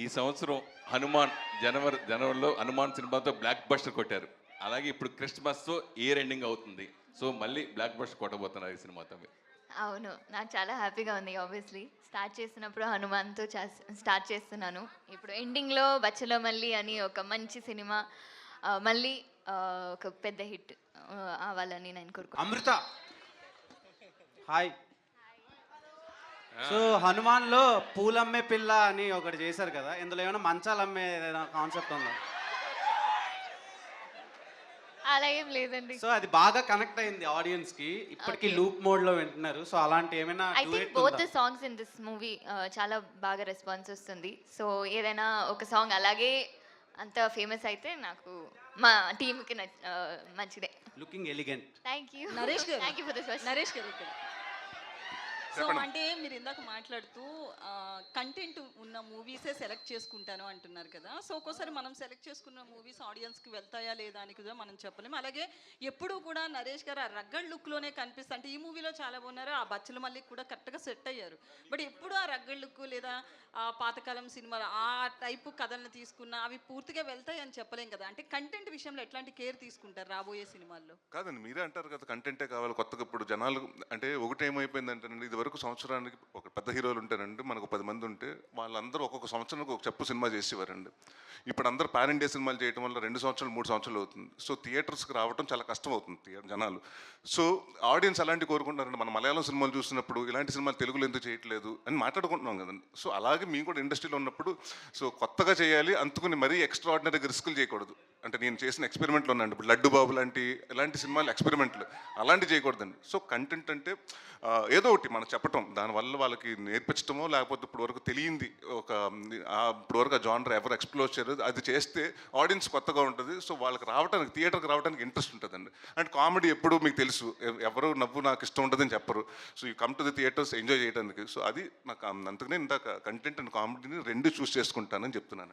ఈ సంవత్సరం హనుమాన్ జనవరిలో హనుమాన్ సినిమాతో బ్లాక్ బస్టర్ కొట్టారు. అలాగే ఇప్పుడు క్రిస్మస్తో ఇయర్ ఎండింగ్ అవుతుంది. సో మళ్ళీ బ్లాక్ బస్టర్ కొట్టబోతున్నారు ఈ సినిమాతో మీరు. అవును, నాకు చాలా హ్యాపీగా ఉంది. ఆబ్వియస్లీ స్టార్ట్ చేసినప్పుడు హనుమాన్తో స్టార్ట్ చేస్తున్నాను. ఇప్పుడు ఎండింగ్లో బచ్చలో మళ్ళీ అని ఒక మంచి సినిమా మళ్ళీ ఒక పెద్ద హిట్ అవ్వాలని నేను కోరుకుంటున్నాను. అమృత హాయ్. సో హనుమాన్లో పూలమ్మే పిల్ల అని ఒకటి చేశారు కదా, ఇందులో ఏమైనా మంచాలు అమ్మే కాన్సెప్ట్ ఉందా? అలా ఏం లేదండి. సో అది బాగా కనెక్ట్ అయింది ఆడియన్స్ కి, ఇప్పటికీ లూప్ మోడ్ లో వింటున్నారు. సో అలాంటి ఏమైనా I think both the songs in this movie చాలా బాగా రెస్పాన్స్ వస్తుంది. సో ఏదైనా ఒక సాంగ్ అలాగే అంత ఫేమస్ అయితే నాకు మా టీంకి మంచిదే. Looking elegant. Thank you Naresh garu. Thank you for this. Naresh garu ఇక్కడ. సో అంటే మీరు ఇందాక మాట్లాడుతూ కంటెంట్ ఉన్న మూవీసే సెలెక్ట్ చేసుకుంటాను అంటున్నారు కదా. సో ఒక్కోసారి మనం సెలెక్ట్ చేసుకున్న మూవీస్ ఆడియన్స్కి వెళ్తాయా లేదా అని కూడా మనం చెప్పలేము. అలాగే ఎప్పుడూ కూడా నరేష్ గారు ఆ రగ్గడ్ లుక్లోనే కనిపిస్తుంది. అంటే ఈ మూవీలో చాలా బాగున్నారు, ఆ బచ్చల మళ్ళీ కూడా కరెక్ట్గా సెట్ అయ్యారు. బట్ ఎప్పుడు ఆ రగ్గడ్ లుక్ లేదా ఆ పాతకాలం సినిమాలు ఆ టైపు కథలను తీసుకున్న అవి పూర్తిగా వెళ్తాయి అని చెప్పలేం కదా. అంటే కంటెంట్ విషయంలో ఎట్లాంటి కేర్ తీసుకుంటారు రాబోయే సినిమాల్లో? కాదండి, మీరే అంటారు కదా కంటెంటే కావాలి కొత్తగా. ఇప్పుడు జనాలు అంటే ఒకటి ఏమైపోయిందంటేనండి, ఇది వరకు సంవత్సరానికి ఒక పెద్ద హీరోలు ఉంటారండి, మనకు 10 మంది ఉంటే వాళ్ళందరూ ఒక్కొక్క సంవత్సరానికి ఒక చెప్పు సినిమా చేసేవారండి. ఇప్పుడు అందరూ పాన్ ఇండియా సినిమాలు చేయడం వల్ల 2 సంవత్సరాలు 3 సంవత్సరాలు అవుతుంది. సో థియేటర్స్కి రావడం చాలా కష్టం అవుతుంది జనాలు. సో ఆడియన్స్ అలాంటి కోరుకుంటారండి. మన మలయాళం సినిమాలు చూసినప్పుడు ఇలాంటి సినిమాలు తెలుగులో ఎందుకు చేయట్లేదు అని మాట్లాడుకుంటున్నాం కదండి. సో అలాగే మేము కూడా ఇండస్ట్రీలో ఉన్నప్పుడు సో కొత్తగా చేయాలి, అందుకుని మరీ ఎక్స్ట్రా ఆర్డినరీగా రిస్కులు చేయకూడదు. అంటే నేను చేసిన ఎక్స్పెరిమెంట్లు ఉన్నాయండి, ఇప్పుడు లడ్డు బాబు ఇలాంటి సినిమాలు ఎక్స్పెరిమెంట్లు అలాంటివి చేయకూడదండి. సో కంటెంట్ అంటే ఏదో ఒకటి మనం చెప్పటం, దానివల్ల వాళ్ళకి నేర్పించడమో లేకపోతే ఇప్పుడు వరకు తెలియంది ఇప్పుడు వరకు ఆ జానర్ ఎవరు ఎక్స్ప్లోర్ చేయరు, అది చేస్తే ఆడియన్స్ కొత్తగా ఉంటుంది. సో వాళ్ళకి రావడానికి థియేటర్కి రావడానికి ఇంట్రెస్ట్ ఉంటుందండి. అండ్ కామెడీ ఎప్పుడు మీకు తెలుసు, ఎవరు నవ్వు నాకు ఇష్టం ఉంటుందని చెప్పరు. So you come to the theatres enjoy చేయడానికి. సో అది నాకు అందుకనే ఇందాక కంటెంట్ అండ్ కామెడీని 2 చూస్ చేసుకుంటానని చెప్తున్నాను.